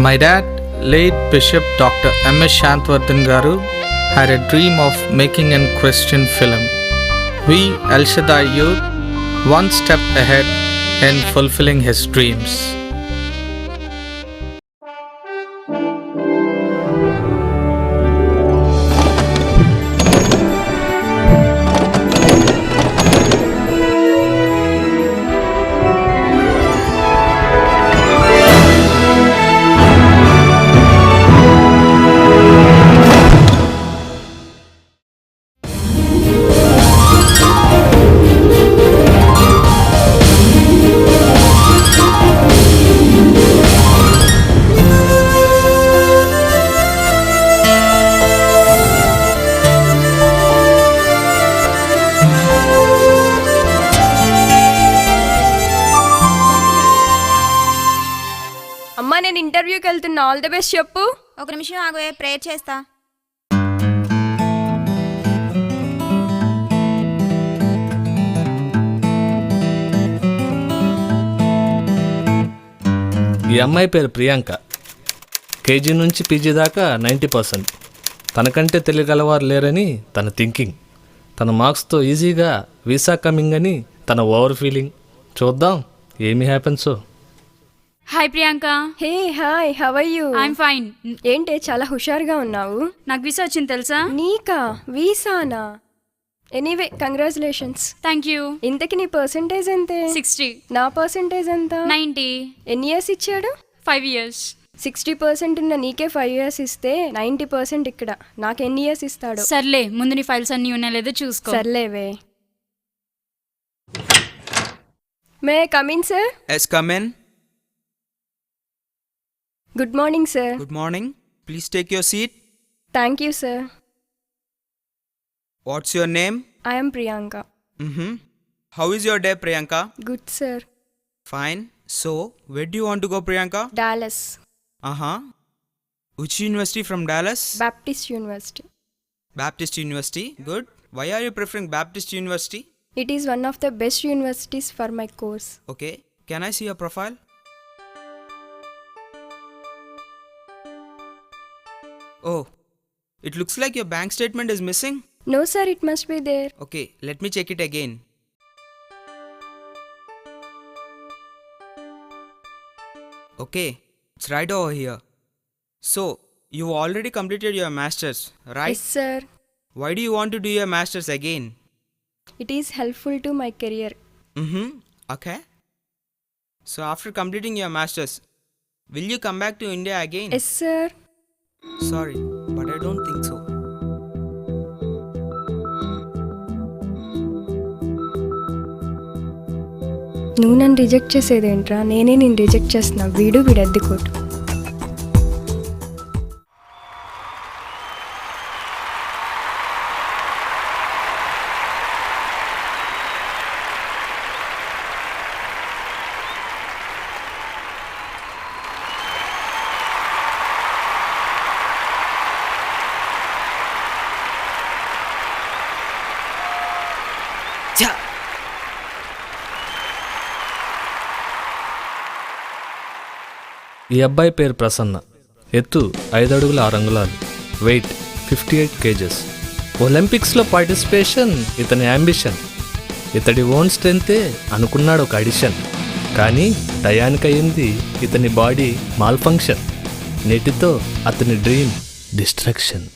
My dad, late Bishop Dr. M.S. Shantwardhan Garu, had a dream of making a Christian film. We, El Shaddai Youth, one step ahead in fulfilling his dreams. అమ్మా నేను ఇంటర్వ్యూకి వెళ్తున్నా, all the best చెప్పు. ఒక నిమిషం ఆగవే, prayer చేస్తా. ఈ అమ్మాయి పేరు ప్రియాంక. కేజీ నుంచి పీజీ దాకా 90%. తనకంటే తెలియగలవారు లేరని తన థింకింగ్. తన మార్క్స్తో ఈజీగా వీసా కమింగ్ అని తన ఓవర్ ఫీలింగ్. చూద్దాం ఏమి హ్యాపెన్సో. Hi Priyanka. Hey hi, how are you? I'm fine. ఏంటే చాలా హుషారుగా ఉన్నావు? నాకు వీసా వచ్చింది తెలుసా? నీకా? వీసానా? Anyway congratulations. Thank you. ఇంతకి నీ పర్సంటేజ్ ఎంతే? 60. నా పర్సంటేజ్ ఎంత? 90. ఎన్ని ఇయర్స్ ఇచ్చాడు? 5 years. 60% ఉన్న నీకే 5 years ఇస్తే 90% ఇక్కడ నాకు ఎన్ని ఇయర్స్ ఇస్తాడు? సర్లే, ముందు నీ ఫైల్స్ అన్ని ఉన్నాయో లేదో చూసుకో. సర్లేవే. May come in sir? Yes, come in. Good morning sir. Good morning. Please take your seat. Thank you sir. What's your name? I am Priyanka. How is your day, Priyanka? Good sir. Fine. So, where do you want to go, Priyanka? Dallas. Which university from Dallas? Baptist university. Baptist University. Good. Why are you preferring Baptist University? It is one of the best universities for my course. Okay. Can I see your profile? Oh, it looks like your bank statement is missing. No sir, it must be there. Okay, let me check it again. Okay, it's right over here. So, you already completed your masters, right? Yes sir. Why do you want to do your masters again? It is helpful to my career. Okay. So, after completing your masters, will you come back to India again? Yes sir. Sorry, but I don't think so. నువ్వు నన్ను reject చేసేదేంట్రా? నేనే నేను reject చేస్తున్నా. వీడు అద్దెకోటు. ఈ అబ్బాయి పేరు ప్రసన్న. ఎత్తు 5 అడుగుల 6 అంగుళాలు. Weight 58 kgs. ఒలింపిక్స్లో పార్టిసిపేషన్ ఇతని అంబిషన్. ఇతడి ఓన్ స్ట్రెంతే అనుకున్నాడు ఒక అడిషన్. కానీ టయానికి అయింది ఇతని బాడీ మాల్ ఫంక్షన్. నేటితో అతని డ్రీమ్ డిస్ట్రక్షన్.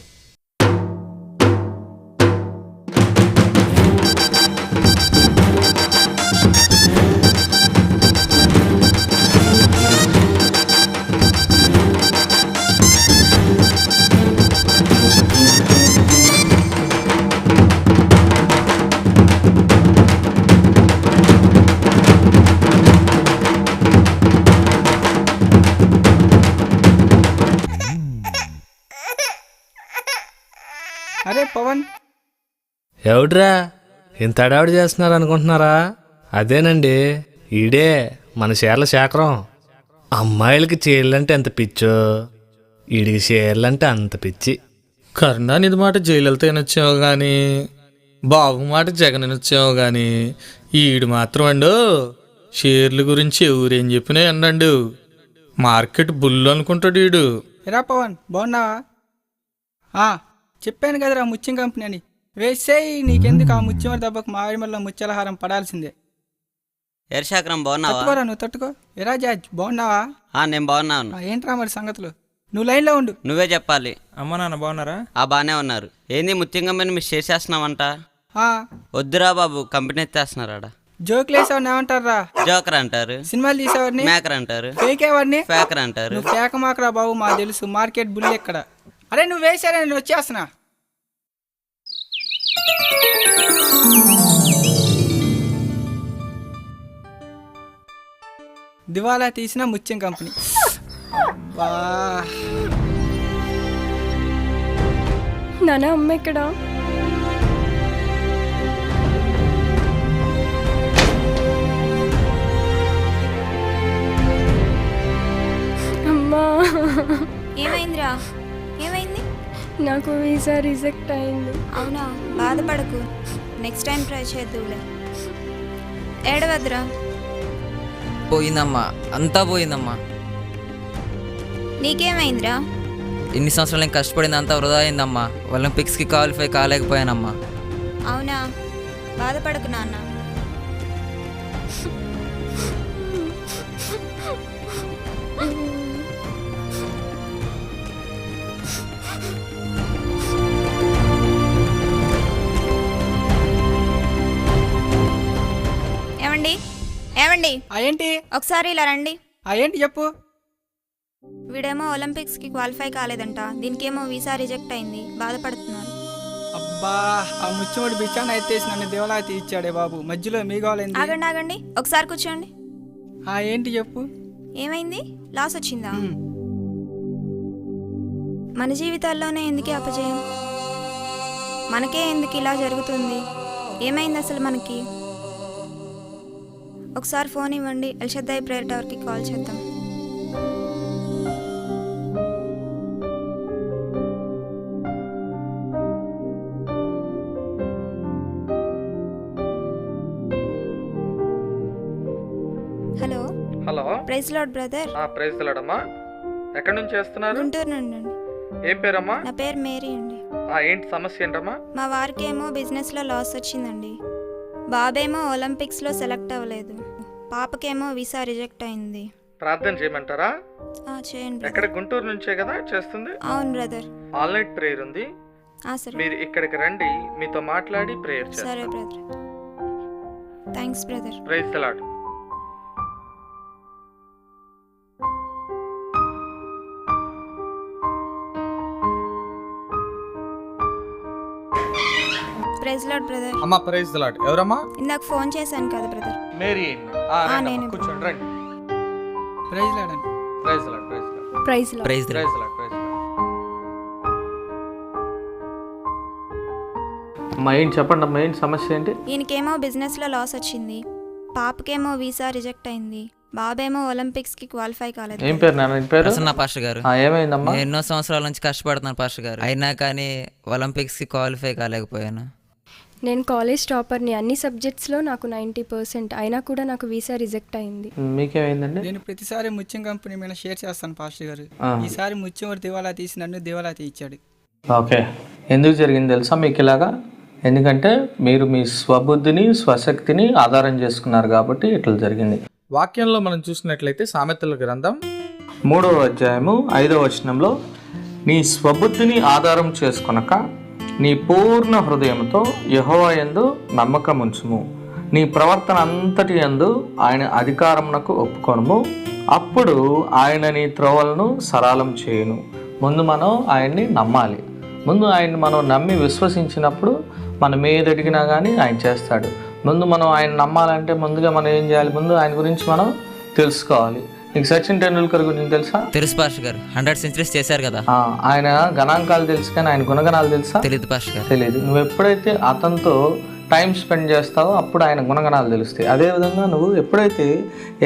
అరే పవన్, ఎవడ్రా ఇంత అడావిడి చేస్తున్నారు అనుకుంటున్నారా? అదేనండి, ఈడే మన చీరల శేఖరం. అమ్మాయిలకి చీరలంటే ఎంత పిచ్చో, ఈడికి చీరలంటే అంత పిచ్చి. కరుణానిధి మాట జయలలిత వినొచ్చావు కానీ, బాబు మాట జగన్ వినొచ్చావు కానీ, ఈడు మాత్రం అండు షేర్ల గురించి ఎవరేం చెప్పినా అన్నాడు. మార్కెట్ బుల్ అనుకుంటాడు వీడు. ఎరా పవన్ బాగున్నావా? చెప్పాను కదరా ముత్యం కంపెనీ అని. వేసేయి, నీకెందుకు ఆ ముత్యం దెబ్బకు మావిడిమల్లో ముత్యాలహారం పడాల్సిందే. ఎర్షాకరం బాగున్నావా? తట్టుకోరా, నువ్వు తట్టుకో. ఎరా జాజ్ బాగున్నావా? నేను బాగున్నాను. ఏంట్రా మరి సంగతులు? నువ్వు లైన్లో ఉండు. నువ్వే చెప్పాలి. అమ్మ నాన్న బాగున్నారా? బాగానే ఉన్నారు. ఏంది ముత్యం కంపెనీ మీరు షేర్ చేస్తున్నావంట? ఆ, వద్దురా బాబు, కంపెనీ ఎత్తేస్తున్నారాడ. జోకులు వేసేవాడిని ఏమంటారా? జోకర్ అంటారు. సినిమాలు తీసేవాడిని మేకర్ అంటారు. ఫేకేవాడిని ఫేకర్ అంటారు. నువ్వు ఫేక మాకరా బాబు, మా తెలుసు. మార్కెట్ బుల్ ఎక్కడ? అరే నువ్వు వేసారా, నేను వచ్చేస్తున్నా. దివాలా తీసిన ముత్యం కంపెనీ. నాన్న అమ్మ ఇక్కడ. అమ్మా ఏమైందిరా? ఏమైంది? నాకు వీసా రిజెక్ట్ అయింది. అవునా, బాధపడకు, నెక్స్ట్ టైం ట్రై చేద్దువులే. ఏడవద్దురా. పోయిందమ్మా, అంతా పోయిందమ్మా. నీకేమైందిరా? ఇన్ని సంవత్సరాలు నేను కష్టపడింది అంతా వృధా అయిందమ్మా. ఒలింపిక్స్కి క్వాలిఫై కాలేకపోయానమ్మా. అవునా, బాధపడకు నాన్న. ఏమండి ఏమండి, ఏంటి? ఒకసారి ఇలా రండి. ఏంటి చెప్పు. వీడేమో ఒలింపిక్స్కి క్వాలిఫై కాలేదంట, దీనికేమో వీసా రిజెక్ట్ అయింది, బాధపడుతున్నారు. అబ్బా, ఆ ముచ్చోడు బిచ్చాన ఎత్తేసి నన్ను దేవలా తీర్చాడే బాబు. మధ్యలో మీ గోలైంది. ఆగండి ఆగండి, ఒకసారి కూర్చోండి. ఏంటి చెప్పు. ఏమైంది? లాస్ వచ్చిందా? మన జీవితాల్లోనే ఎందుకే అపజయం? మనకే ఎందుకు ఇలా జరుగుతుంది? ఏమైంది అసలు మనకి? ఒకసారి ఫోన్ ఇవ్వండి, ఎల్షద్దాయి ప్రేయర్ టవర్కి కాల్ చేద్దాం. Hello hello, praise Lord brother. Praise లార్డమ్మా. ఎక్కడి నుంచి చేస్తున్నారు? గుంటూరు నుండి అండి. ఏం పేరమ్మా? నా పేరు మేరీ అండి. ఏంటి సమస్య ఏంటమ్మా? మా వారికి ఏమో బిజినెస్లో లాస్ వచ్చిందండి. బాబేమో ఒలింపిక్స్లో సెలెక్ట్ అవ్వలేదు. పాపకేమో వీసా రిజెక్ట్ అయింది. ప్రార్థన చేయమంటారా? చేయండి. ఎక్కడ? గుంటూరు నుంచే కదా చేస్తుంది? అవును బ్రదర్. ఆల్ నైట్ ప్రేయర్ ఉంది. సరే. మీరు ఇక్కడికి రండి, మీతో మాట్లాడి ప్రేయర్ చేస్తాం. సరే brother. Thanks brother. Praise the Lord. Praise Lord brother. అమ్మా ప్రైజ్ ది లార్డ్. ఎవరమ్మా? ఇందాక ఫోన్ చేశాను కదా బ్రదర్. మేరీ. నేను. కూర్చోండి, రండి. ప్రైజ్ లాడండి. Praise the Lord. Praise the Lord. Praise Lord. Praise the Lord. Praise the Lord. Praise the Lord. అమ్మా ఏంటి చెప్పండి అమ్మా, ఏంటి సమస్య ఏంటి? ఈయనకేమో బిజినెస్లో లాస్ వచ్చింది, పాపకేమో వీసా రిజెక్ట్ అయింది, బాబేమో ఒలింపిక్స్కి క్వాలిఫై కాలేదు. ఏం పేరు నాన్న? పేరు ప్రసన్న పాస్టర్ గారు. ఏమైందమ్మా? నేను ఎన్నో సంవత్సరాల నుంచి కష్టపడుతున్నాను పాస్టర్ గారు, అయినా కానీ ఒలింపిక్స్కి క్వాలిఫై కాలేకపోయాను. నేను కాలేజ్ టాపర్ని. అన్ని సబ్జెక్ట్స్లో నాకు 90%, అయినా కూడా నాకు వీసా రిజెక్ట్ అయింది. మీకేమైందండి? నేను ప్రతిసారి ముత్యం కంపెనీ మీద షేర్ చేస్తాను పాస్టర్ గారు. ఈసారి ముత్యం దివాలా తీసి నన్ను దివాలా తీయించాడు. ఓకే, ఎందుకు జరిగింది తెలుసా మీకు ఇలాగా? ఎందుకంటే మీరు మీ స్వబుద్ధిని స్వశక్తిని ఆధారం చేసుకున్నారు కాబట్టి ఇట్లా జరిగింది. వాక్యంలో మనం చూసినట్లయితే సామెతల గ్రంథం 3వ అధ్యాయము 5వ వచనంలో, నీ స్వబుద్ధిని ఆధారం చేసుకొనక నీ పూర్ణ హృదయంతో యెహోవా యందు నమ్మకముంచుము, నీ ప్రవర్తన అంతటి యందు ఆయన అధికారమునకు ఒప్పుకొనుము, అప్పుడు ఆయన నీ త్రోవలను సరళం చేయును. ముందు మనం ఆయన్ని నమ్మాలి. ముందు ఆయన్ని మనం నమ్మి విశ్వసించినప్పుడు మనం ఏది అడిగినా కానీ ఆయన చేస్తాడు. ముందు మనం ఆయన నమ్మాలంటే ముందుగా మనం ఏం చేయాలి? ముందు ఆయన గురించి మనం తెలుసుకోవాలి. నీకు సచిన్ టెండూల్కర్ గురించి తెలుసా? తెలుసు పాస్టర్ గారు, 100 సెంచరీస్ చేశారు కదా. ఆయన గణాంకాలు తెలుసు కానీ ఆయన గుణగణాలు తెలుసా? తెలియదు పాస్టర్ గారు. తెలియదు. నువ్వు ఎప్పుడైతే అతనితో టైం స్పెండ్ చేస్తావో అప్పుడు ఆయన గుణగణాలు తెలుస్తాయి. అదేవిధంగా నువ్వు ఎప్పుడైతే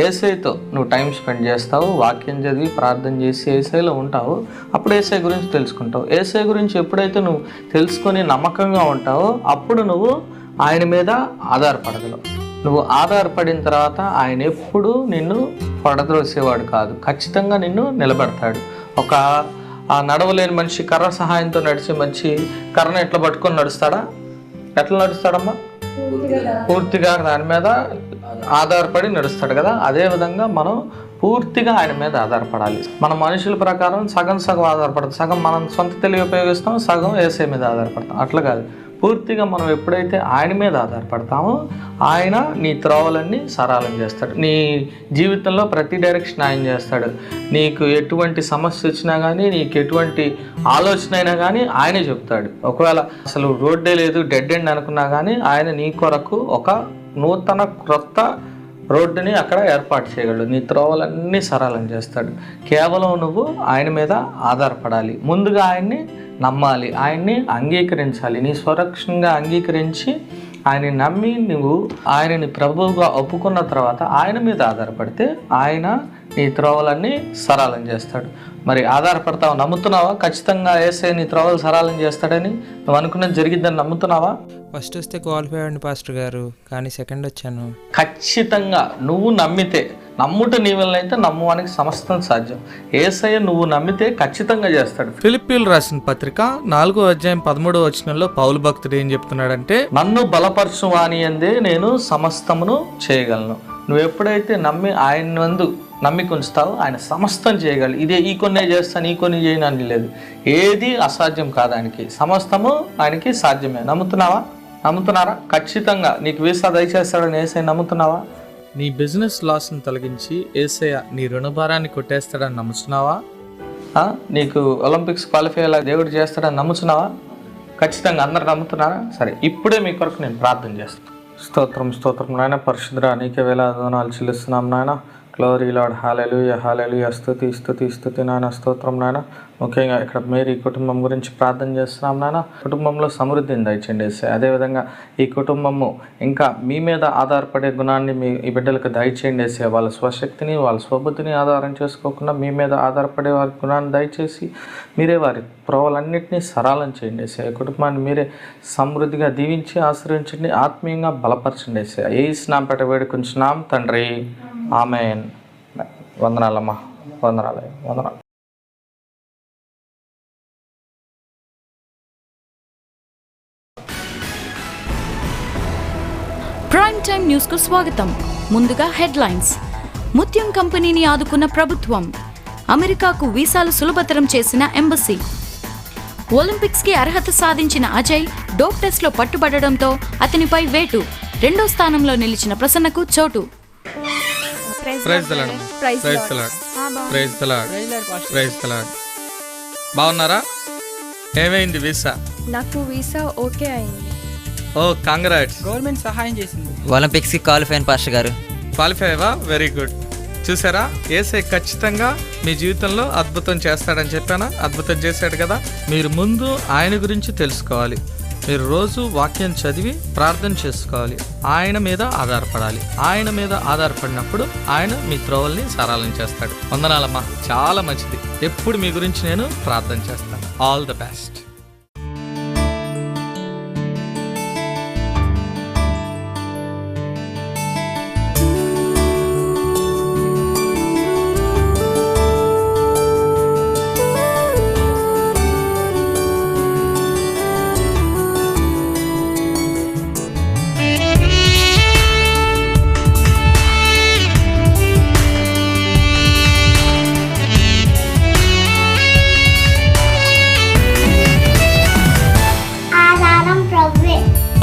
యేసయ్యతో నువ్వు టైం స్పెండ్ చేస్తావో, వాక్యం చదివి ప్రార్థన చేసి యేసయ్యలో ఉంటావో, అప్పుడు యేసయ్య గురించి తెలుసుకుంటావు. యేసయ్య గురించి ఎప్పుడైతే నువ్వు తెలుసుకొని నమ్మకంగా ఉంటావో అప్పుడు నువ్వు ఆయన మీద ఆధారపడగలవు. నువ్వు ఆధారపడిన తర్వాత ఆయన ఎప్పుడూ నిన్ను పడద్రోసేవాడు కాదు, ఖచ్చితంగా నిన్ను నిలబెడతాడు. ఆ నడవలేని మనిషి కర్ర సహాయంతో నడిచే మనిషి కర్రను ఎట్లా పట్టుకొని నడుస్తాడా? ఎట్లా నడుస్తాడమ్మా? పూర్తిగా దాని మీద ఆధారపడి నడుస్తాడు కదా. అదేవిధంగా మనం పూర్తిగా ఆయన మీద ఆధారపడాలి. మన మనుషుల ప్రకారం సగం ఆధారపడతాం, సగం మనం సొంత తెలివి ఉపయోగిస్తాం, సగం యేసయ్య మీద ఆధారపడతాం. అట్లా కాదు, పూర్తిగా మనం ఎప్పుడైతే ఆయన మీద ఆధారపడతామో ఆయన నీ త్రోవలన్నీ సరళం చేస్తాడు. నీ జీవితంలో ప్రతి డైరెక్షన్ ఆయన చేస్తాడు. నీకు ఎటువంటి సమస్య వచ్చినా కానీ, నీకు ఎటువంటి ఆలోచన అయినా కానీ ఆయనే చెప్తాడు. ఒకవేళ అసలు రోడ్డే లేదు, డెడ్ ఎండ్ అనుకున్నా కానీ ఆయన నీ కొరకు ఒక నూతన క్రొత్త రోడ్డుని అక్కడ ఏర్పాటు చేయగలడు. నీ త్రోవలన్నీ సరళం చేస్తాడు. కేవలం నువ్వు ఆయన మీద ఆధారపడాలి. ముందుగా ఆయన్ని నమ్మాలి, ఆయన్ని అంగీకరించాలి. నీ స్వరక్షణగా అంగీకరించి ఆయన్ని నమ్మి నువ్వు ఆయనని ప్రభువుగా ఒప్పుకున్న తర్వాత ఆయన మీద ఆధారపడితే ఆయన నీ త్రోవలన్నీ సరళం చేస్తాడు. మరి ఆధారపడతావు, నమ్ముతున్నావా? ఖచ్చితంగా యేసయ్య నీ త్రోవలు సరళం చేస్తాడని నువ్వు అనుకున్నది జరిగిద్దని నమ్ముతున్నావా? ఫస్ట్ వస్తే క్వాలిఫై అవ్వండి పాస్టర్ గారు, కానీ సెకండ్ వచ్చాను. ఖచ్చితంగా నువ్వు నమ్మితే, నమ్ముట నీ వల్ల అయితే నమ్మువానికి సమస్తం సాధ్యం. యేసయ్య నువ్వు నమ్మితే ఖచ్చితంగా చేస్తాడు. ఫిలిప్పీయులు రాసిన పత్రిక 4వ అధ్యాయం 13వ వచనంలో పౌలు భక్తుడు ఏం చెప్తున్నాడంటే, నన్ను బలపరచు వాని యందే నేను సమస్తమును చేయగలను. నువ్వు ఎప్పుడైతే నమ్మి ఆయన నందు నమ్మిక ఉంచుతావో ఆయన సమస్తం చేయగలరు. ఇదే ఈ కొన్నే చేస్తాను, ఈ కొన్ని చేయను అని లేదు. ఏది అసాధ్యం కాదు ఆయనకి, సమస్తము ఆయనకి సాధ్యమే. నమ్ముతున్నారా? ఖచ్చితంగా నీకు వీసా దయచేస్తాడని యేసయ్య నమ్ముతున్నావా? నీ బిజినెస్ లాస్ని తొలగించి యేసయ్య నీ రుణభారాన్ని కొట్టేస్తాడని నమ్ముతున్నావా? నీకు ఒలింపిక్స్ క్వాలిఫై అయ్యేలా దేవుడు చేస్తాడని నమ్ముతున్నావా? ఖచ్చితంగా అందరు నమ్ముతున్నారా? సరే, ఇప్పుడే మీ కొరకు నేను ప్రార్థన చేస్తాను. స్తోత్రం నాయన, పరిశుద్ధుడా, నీకే వేలాది వందనాలు చెల్లిస్తున్నాం నాయన. గ్లోరీ లార్డ్, హల్లెలూయా, స్తుతి నాయన, స్తోత్రం నాయన. ముఖ్యంగా ఇక్కడ మేరీ కుటుంబం గురించి ప్రార్థన చేస్తున్నాం నాయన. కుటుంబంలో సమృద్ధిని దయచేయండి యేసయ్య. అదేవిధంగా ఈ కుటుంబము ఇంకా మీ మీద ఆధారపడే గుణాన్ని ఈ బిడ్డలకు దయచేయండి యేసయ్య. వాళ్ళ స్వశక్తిని, వాళ్ళ స్వబుద్ధిని ఆధారం చేసుకోకుండా మీ మీద ఆధారపడే వారి గుణాన్ని దయచేసి మీరే వారి ప్రోవలన్నింటినీ సరళం చేయండి యేసయ్య. కుటుంబాన్ని మీరే సమృద్ధిగా దీవించి ఆశ్రయించండి, ఆత్మీయంగా బలపరచండి యేసయ్య. యేసు నామమున పెట్టి వేడుకొంచున్నాం తండ్రి, ఆమేన్. వందనాలమ్మా, వందనాలు. ప్రైమ్ టైమ్ న్యూస్ కు స్వాగతం. ముందుగా హెడ్లైన్స్. ముత్యం కంపెనీని ఆదుకున్న ప్రభుత్వం. అమెరికాకు వీసాలు సులభతరం చేసిన ఎంబసీ. ఒలింపిక్స్ కి అర్హత సాధించిన అజయ్ డోప్ టెస్ట్ లో పట్టుబడడంతో అతనిపై వేటు. 2వ స్థానంలో నిలిచిన ప్రసన్నకు చోటు. బాగున్నారా? ఏమైంది వీసా? నాకు వీసా ఓకే అయింది. ఓ కంగ్రాట్స్. గవర్నమెంట్ సహాయం చేసింది. ఒలింపిక్స్కి క్వాలిఫై అయిన పాస్టర్ గారు. క్వాలిఫై అయ్యవా? Very good. చూసారా, యేసయ్య ఖచ్చితంగా మీ జీవితంలో అద్భుతం చేస్తాడని చెప్పానా? అద్భుతం చేశాడు కదా. మీరు ముందు ఆయన గురించి తెలుసుకోవాలి. మీరు రోజు వాక్యం చదివి ప్రార్థన చేసుకోవాలి. ఆయన మీద ఆధారపడాలి. ఆయన మీద ఆధారపడినప్పుడు ఆయన మీ త్రోవల్ని సరళం చేస్తాడు. వందనాలమ్మా, చాలా మంచిది. ఎప్పుడు మీ గురించి నేను ప్రార్థన చేస్తాను. All the best.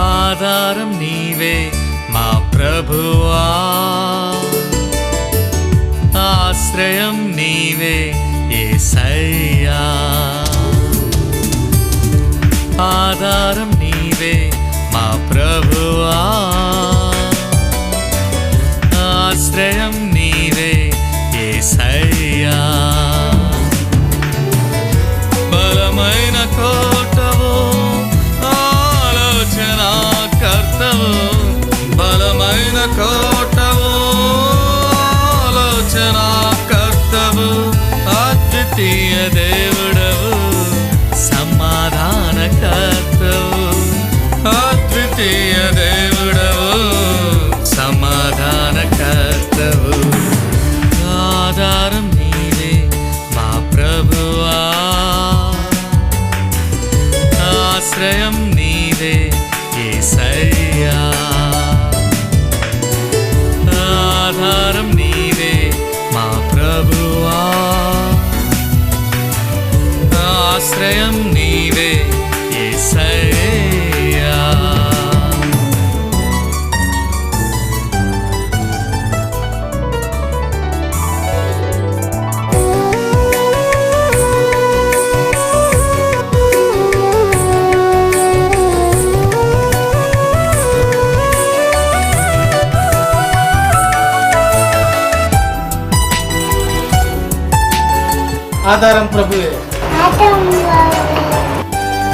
ఆధారం నీవే మా ప్రభువా, ఆశ్రయం నీవే యేసయ్యా. ఆధారం నీవే మా ప్రభువా, ఆశ్రయం నీవే యేసయ్యా. బలమైన కోటవు, కర్తవు, బలమైన కోటవు, ఆలోచన కర్తవు, అద్వితీయ దేవుడవు, సమాధాన కర్తవు, అద్వితీయ దేవుడవు, ప్రభువా ఆశ్రయం నీవే యేసయ్యా. ఆధారం ప్రభువే.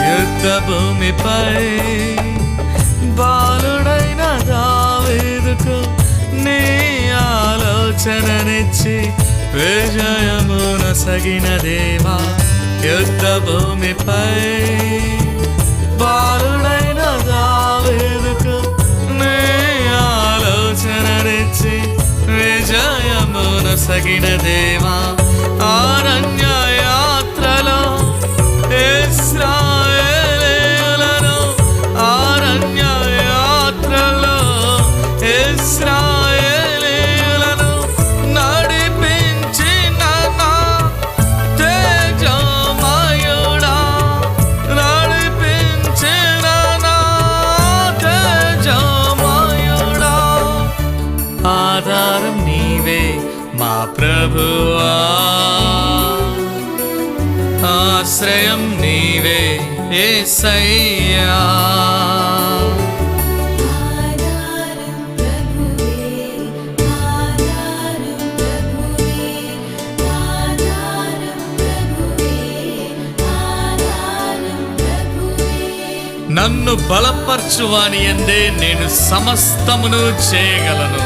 యుద్ధ భూమిపై బాలుడైన దావీదుకు నీ ఆలోచననిచ్చి విజయమునొసగిన దేవా. యుద్ధ భూమిపై బాలుడైన దావీదుకు నీ ఆలోచననిచ్చి విజయమునొసగిన దేవా. అరణ్య యాత్రలో ఇశ్రాయేలీయులను అరణ్య యాత్రలో ఇశ్రాయేలీయులను నడిపించిన నా తేజోమయుడా, నడిపించిన నా తేజోమయుడా. ఆధారం నీవే మా ప్రభువా ఆశ్రయం నీవే యేసయ్యా. నన్ను బలపరచువాని యందే నేను సమస్తమును చేయగలను.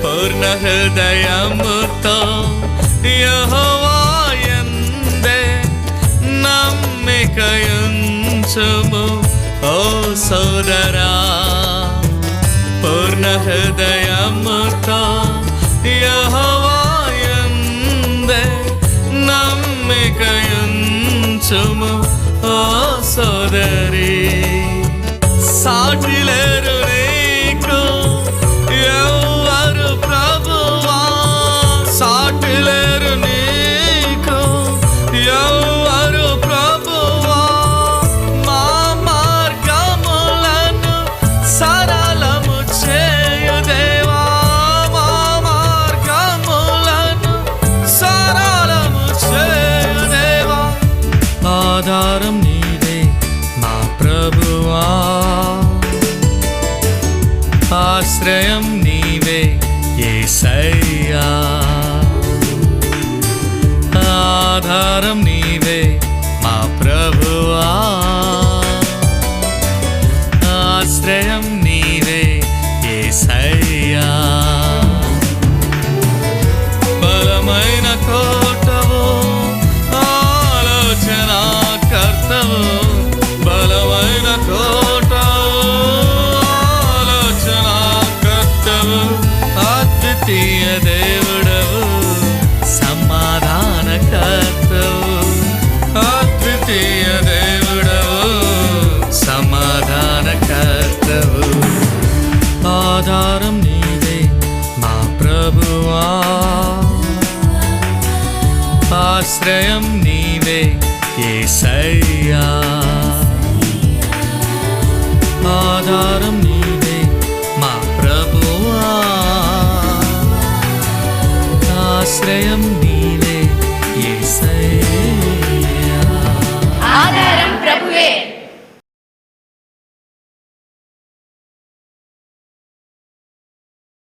పూర్ణ హృదయముతో యెహోవా యందే నమ్మికయుంచుము ఓ సోదరా. పూర్ణ హృదయముతో యెహోవా యందే నమ్మికయుంచుము ఓ సోదరి. సాటిలేరు నీకు ఎవరు ప్రభువా, సాటిలేరు నీకు ఎవరు ప్రభువా. మా మార్గములను సరళము చేయు దేవా, మా మార్గములను సరళము చేయు దేవా. ఆధారం నీవే మా ప్రభువా ఆశ్రయం నీవే యేసయ్యా. ఆధారం నీవే మా ప్రభువా ఆశ్రయం నీవే యేసయ్యా. బలమైన కోటవు ఆలోచన కర్తవు, బలమైన కోటవు ఆలోచన కర్తవు, అద్వితీయ దేవుడవు సమాధాన కర్తవు, అద్వితీయ దేవుడవు సమాధాన కర్తవు. ఆధారం నీవే మా ప్రభువా ఆశ్రయం నీవే యేసయ్యా.